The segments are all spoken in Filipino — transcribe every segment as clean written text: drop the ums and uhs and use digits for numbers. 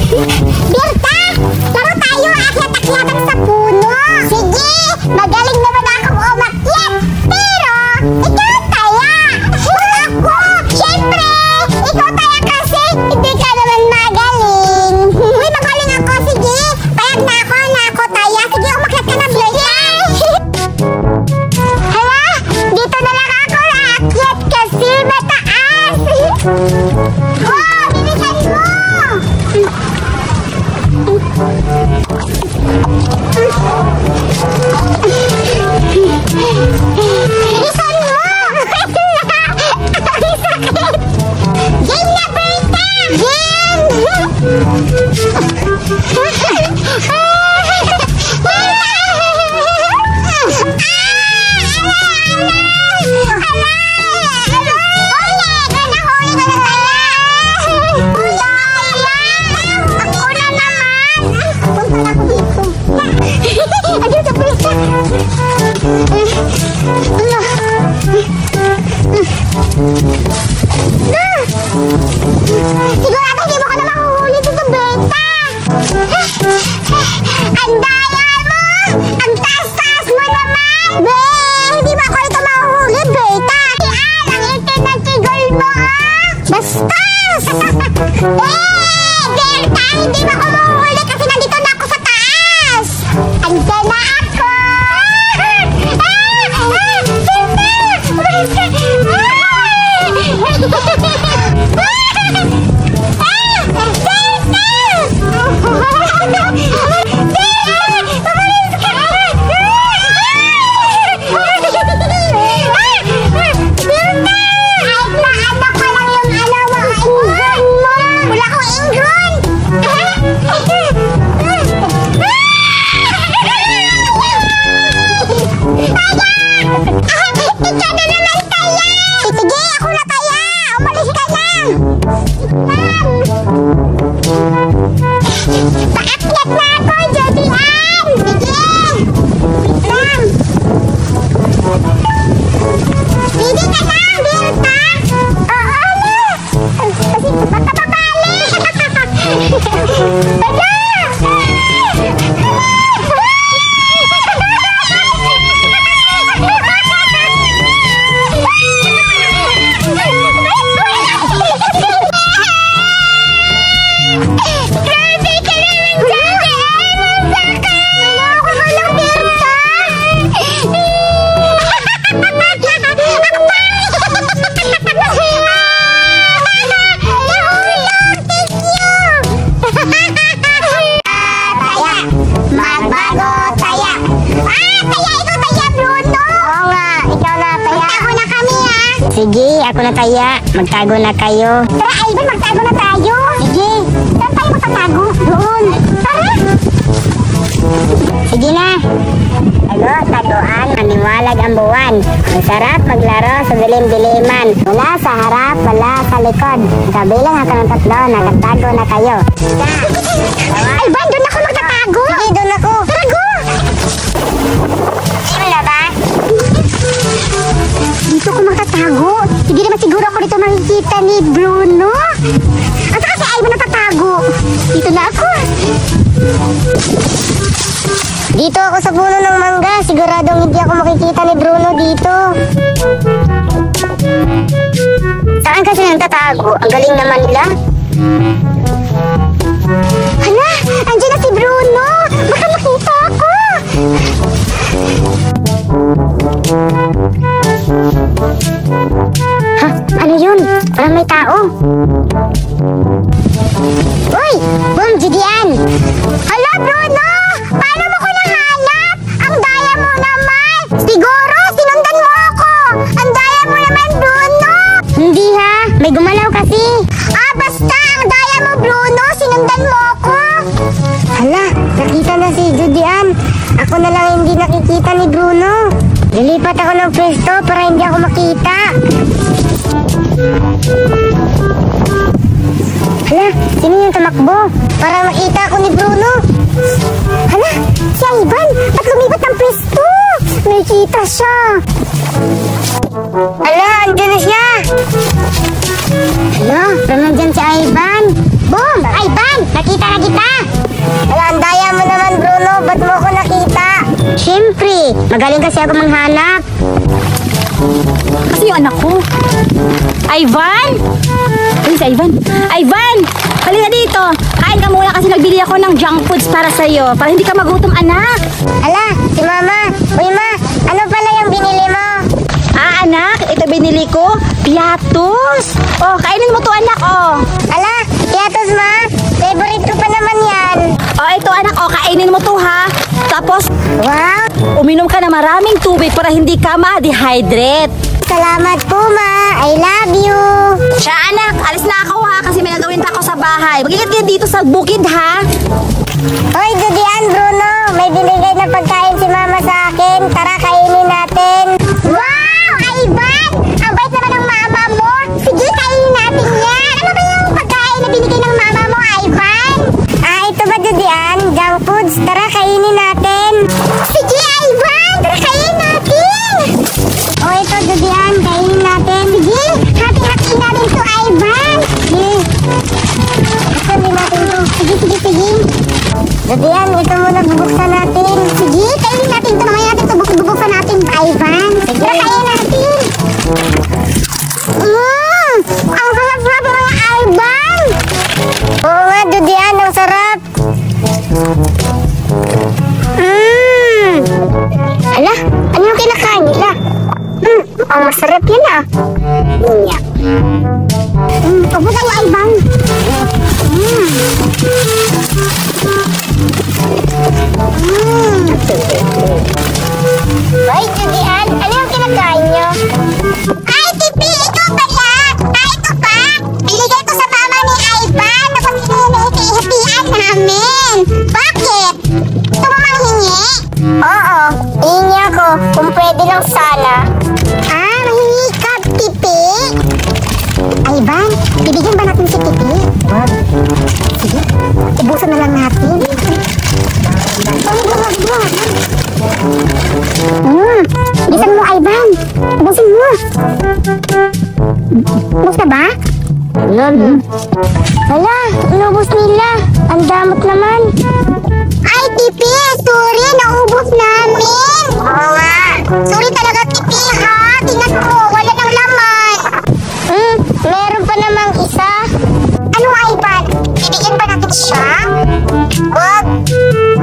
Birta! Laro tayo! Akyat-akyatan sa puno! Sige! Magaling naman akong umakyat! Pero, ikaw taya! Ako! Siyempre! Ikaw taya kasi! Hindi ka naman magaling! Uy, magaling ako! Sige! Payag na ako taya! Sige, umakyat ka na, Birta! Hala! Dito na lang ako aakyat kasi mataas! Oh! Bilisan mo! Bilisan mo! Ang sakit! Game na, Berta! Sigurado hindi mo ka na mahuhuli dito, Berta! Ang daya mo! Ang taas-taas mo naman! Hindi mo ako ito mahuhuli, Berta! Ang itin ng tigol mo, ah! Bastos! Berta! Hindi mo ako mahuhuli kasi nandito na ako sa taas! Andiyan na ako! Sige, ako na taya. Magtago na kayo. Tara, Ivan, magtago na tayo. Sige. Saan tayo magtatago? Doon. Tara. Sige na. Taguan. Maniwalag ang buwan. Masarap maglaro sa dilim-diliman. Wala sa harap, wala sa likod. Kabilang ako ng tatlo. Nakatago na kayo. Ivan, doon ako magtatago. Sige, doon ako. Tara, go. Wala ba? Dito ko makatago. Hindi naman siguro ako dito makikita ni Bruno. At saka si Ivan natatago. Dito na ako. Dito ako sa puno ng mangga. Siguradong hindi ako makikita ni Bruno dito. Saan kasi natatago? Ang galing naman nila. Hala, andyan na si Bruno. Baka makita ako. Ha? Ano yun? Parang may tao. Uy! Boom, Gideon! Hala, Bruno! Paano mo ko nahanap? Ang daya mo naman! Siguro, sinundan mo ako! Ang daya mo naman, Bruno! Hindi ha! May gumalaw kasi! Basta! Ang daya mo, Bruno! Sinundan mo ako! Hala, nakita na si Gideon. Ako na lang hindi nakikita ni Bruno. Lilipat ako ng pwesto para hindi ako makita. Hala, sino yung tumakbo? Para makita ako ni Bruno. Hala, si Ivan! Ba't lumipat ng pwesto? May kita siya. Hala, andyan na siya. Hala, parang nandyan si Ivan. Boom! Ivan! Nakita na kita! Wala, ang daya mo naman, Bruno. Ba't mo ako nakita? Siyempre, magaling kasi ako manghanap. Kasi yung anak ko. Ivan? Ay, si Ivan. Ivan! Halika dito. Kain ka muna kasi nagbili ako ng junk foods para sa'yo. Para hindi ka magutom, anak. Ala, si Mama. Uy, Ma, ano pala yung binili mo? Ah, anak, ito binili ko. Piatos. Oh, kainin mo to, anak, oh. Ala, piatos, Ma. Favorite ko pa naman yan. Oh, ito, anak, oh, kainin mo to, ha. Tapos, Wow! uminom ka na maraming tubig para hindi ka ma-dehydrate. Salamat po, Ma. I love you. Siya, anak, alis na ako, ha, kasi may nagawin pa ako sa bahay. Mag-ingat ka dito sa bukid, ha. Hoy, Judian, Bruno. May binigay na pagkain si Mama sa akin. Tara, kainin natin. Wow! Ivan! Ang bait naman ng mama mo. Sige, kainin natin yan. Ano ba yung pagkain na binigay ng mama mo, Ivan? Ah, ito ba, Judian? Junk foods. Tara, kainin natin. Sige, Ivan! Tara, kainin natin. Oh, ito, Judian. Kainin natin. Sige, hati-hatiin natin to, Ivan. Sige. Asan din natin to? Sige. Judian, ito muna bubuksan natin. Sige, kainin natin ito. Mamaya natin ito bubuksan natin, Ivan. Sige. Tara, kainin natin. Ang sarap-sarap mga Ivan. Oo nga, Judian, ang sarap. Ala, ano yung kinakain nila? Ang masarap yan ah. Yeah. Ubus ang Ivan. Hoy, Judian, ano yung kinakain nyo? Ay, Tipi, ito pala. Ay, ito pa. Binigay ko sa mama ni Ivan na pamilihatian namin. Bakit? Ito mo manghingi? Oo, hihingi ako. Kung pwede lang sana. Ah, mahingi ka, Tipi? Ivan, bibigyan ba natin si Tipi? Wag. Sige, ubusan na lang natin. Bilisan mo, Ivan. Ubusin mo. Ubus na ba? Wala, inubos nila. Ang damot naman. Ay, Tipi, sorry, naubos namin. Oo nga. Sorry talaga, Tipi, ha? Tingnan mo, wala nang laman. Meron pa namang isa. Ano, Ivan? Bibigyan ba natin siya? Wag.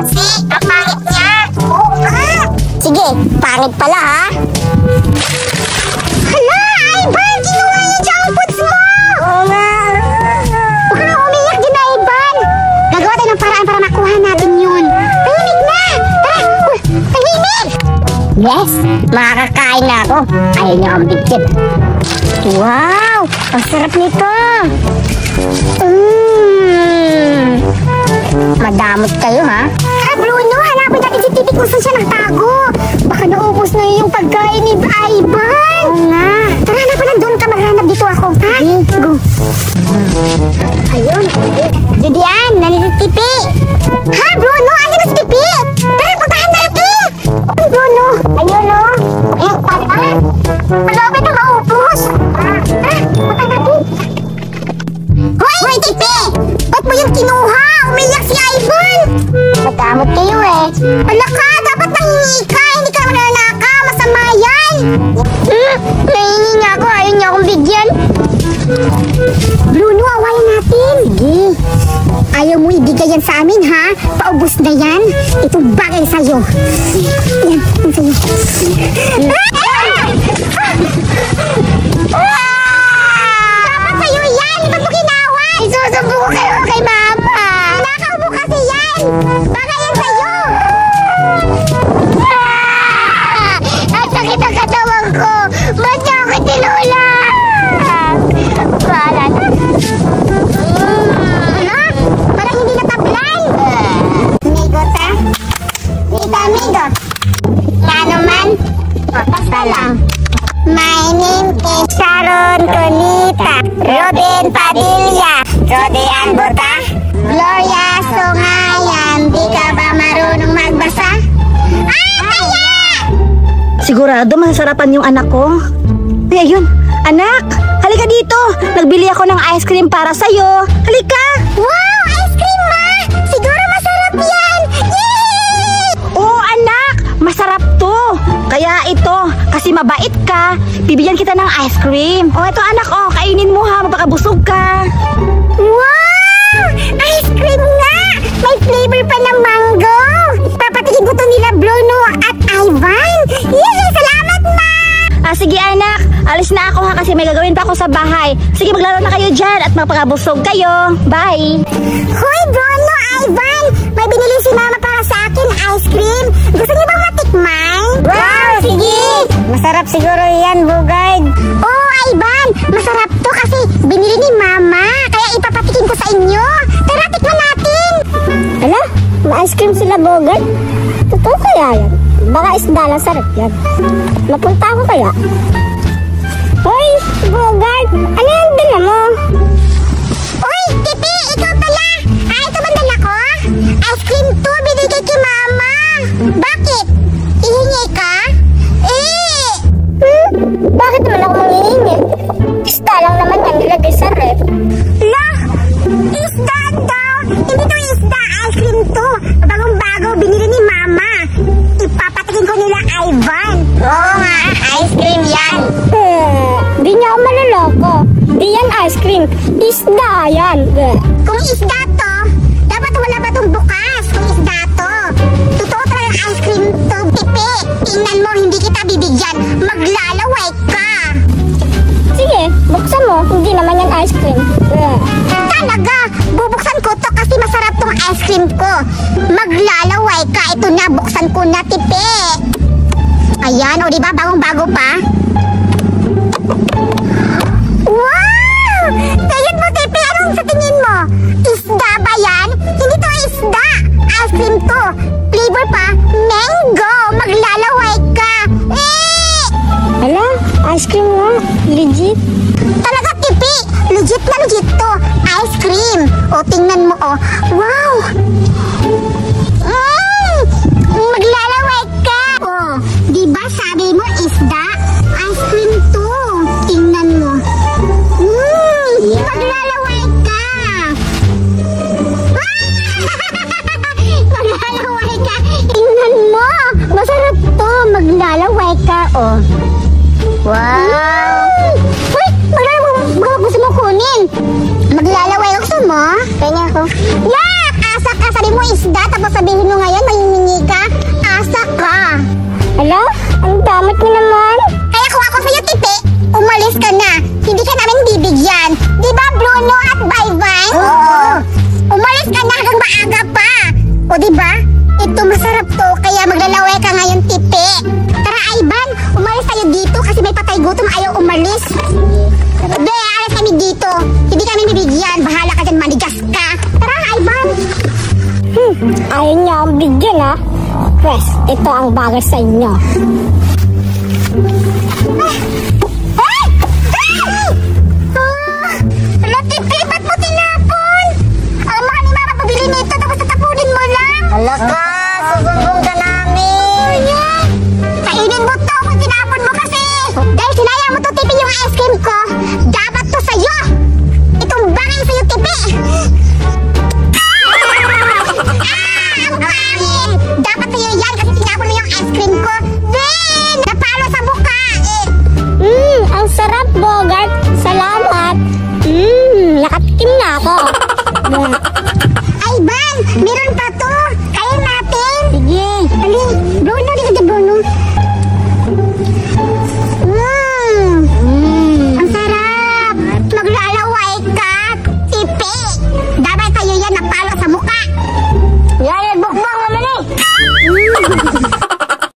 Kasi, ang pangit niya. Oo nga. Sige, pangit pala, ha? Hala, Ivan! Kinuha yung junk foods mo! Oo nga. Huwag ka nang umiyak din, Ivan. Gagawa tayo ng paraan para makuha natin yun. Tahimik na! Tara! Tahimik! Yes! Makakakain na ako. Ayaw niyo ang bigtip. Wow! Ang sarap nito! Madamot kayo, ha? Tara, Bruno! Hanapin natin si Tipi kung saan siya nagtago. Baka naubos na yung pagkain ni Ivan. Oo nga. Tara, hanapin na doon ka. Maghanap dito ako. Ha? Go. Ayun. Judian, nandito si Tipi. Ha, Bruno? Ano na si Tipi? Tara, puntahan natin. Bruno. Ayun, no? Eh, pala. Malapit na maubos. Puntahan natin. Hoy, Tipi! Ba't mo yung kinuha? Umiyak si Ivan! Madamot kayo eh. Wala ka! Dapat nangingi ka! Hindi ka mananaka! Masama yan! Nangingi nga ako. Ayaw niya akong bigyan. Bruno, awayan natin. Sige. Ayaw mo ibigay yan sa amin, ha? Paubos na yan. Ito bagay sa'yo. Yan, yan sa'yo. Dapat sa'yo yan! Ba't mo ginawan? Isusubo ko kayo kay Mama. Nakaubo kasi yan! Bagay yan sa'yo! Ang sakit ang katawan ko! Ba't niya ako tinulak? Bahala na. Parang hindi natablan. Amigo ta? Dito, amigo. Ano man? Basta lang. My name is Sharon Conita, Robin Padilla, Rodian Bota, Gloria Songayan. Di ka ba marunong magbasa? Ay, kaya! Sigurado masasarapan yung anak ko. Ay, ayun. Anak, halika dito. Nagbili ako ng ice cream para sa'yo. Halika. Wow! Ice cream bibigyan kita ng ice cream. Oh, ito anak, oh, kainin mo ha, magpakabusog ka. Wow! Ice cream nga! May flavor pa ng mango! Papatigin ko to nila Bruno at Ivan! Yay! Salamat, ma! Sige anak, alis na ako ha kasi may gagawin pa ako sa bahay. Sige, maglaro na kayo dyan at magpakabusog kayo. Bye! Hoy, Bruno, Ivan! May binili si mama para sa akin ice cream. Gusto niyo bang matikman? Wow! Sige! Masarap siguro yan, Bugard. Oo, Ivan! Masarap to kasi binili ni mama. Kaya ipapatikin ko sa inyo. Tara, tikman natin! Ala, ma-ice cream sila, Bugard. Totoo kaya yan? Baka isda lang sarap yan. Mapunta ako kaya? Hoy, Bugard! Ano yung dala mo? Uy, Tipi! Ikaw pala! Ito bang dala ko? Ice cream to, binigay kay mama! Bakit? Ihingi ka? Bakit naman ako manghihingi? Isda lang naman yan nilagay sa ref. Lah! Isda daw! Hindi to isda, ice cream to! Bagong-bago, binili ni mama! Ipapatikin ko nila Ivan! Oo nga, ice cream yan! Di niya ako maloloko. Di yan ice cream. Isda yan. Kung isda to, dapat wala ba itong bukas? Kung isda to. Totoo talaga ice cream to, Pipi. Tingnan mo, hindi kita bibigyan. Maglalaway ka. Sige, buksan mo. Hindi naman yan ice cream. Talaga, bubuksan ko to kasi masarap tong ice cream ko. Maglalaway ka. Ito na, buksan ko na, Pipi. Ayan, o diba, bagong-bago pa? Wow! Tingin mo, Tipi, anong sa tingin mo? Isda ba yan? Hindi to isda. Ice cream to. Flavor pa, mango. Maglalaway ka. Hala, ice cream nga. Legit. Talaga, Tipi. Legit na legit to. Ice cream. O, tingnan mo, o. Wow! Maglalaway ka. O, diba sabi mo isda? Ice cream to. Tingnan mo. Maglalaway ka. Maglalaway ka. Tingnan mo. Masarap to. Maglalaway ka, oh. Wow. Uy, maglalaway. Gusto mo kunin. Maglalaway gusto mo? Kanya ko. Yak! Asa ka. Sabi mo isda. Tapos sabihin mo ngayon, mahihingi ka. Asa ka. Hello? Ang damot mo naman. Kaya kung ako sa'yo, Tipi, umalis ka na. Hindi ka namin bibigyan. Di ba, Bruno at Ivan? Oo. Umalis ka na hanggang maaga pa. O di ba? Ito masarap to, kaya maglalaway ka ngayon, Tipi. Tara, Ivan, umalis tayo dito kasi may patay gutom, ayaw umalis. Be, alis kami dito. Hindi kami bibigyan. Bahala ka dyan, manigas ka. Tara, Ivan. Ayaw niya akong bigyan, ha? Pwes, ito ang bagay sa inyo.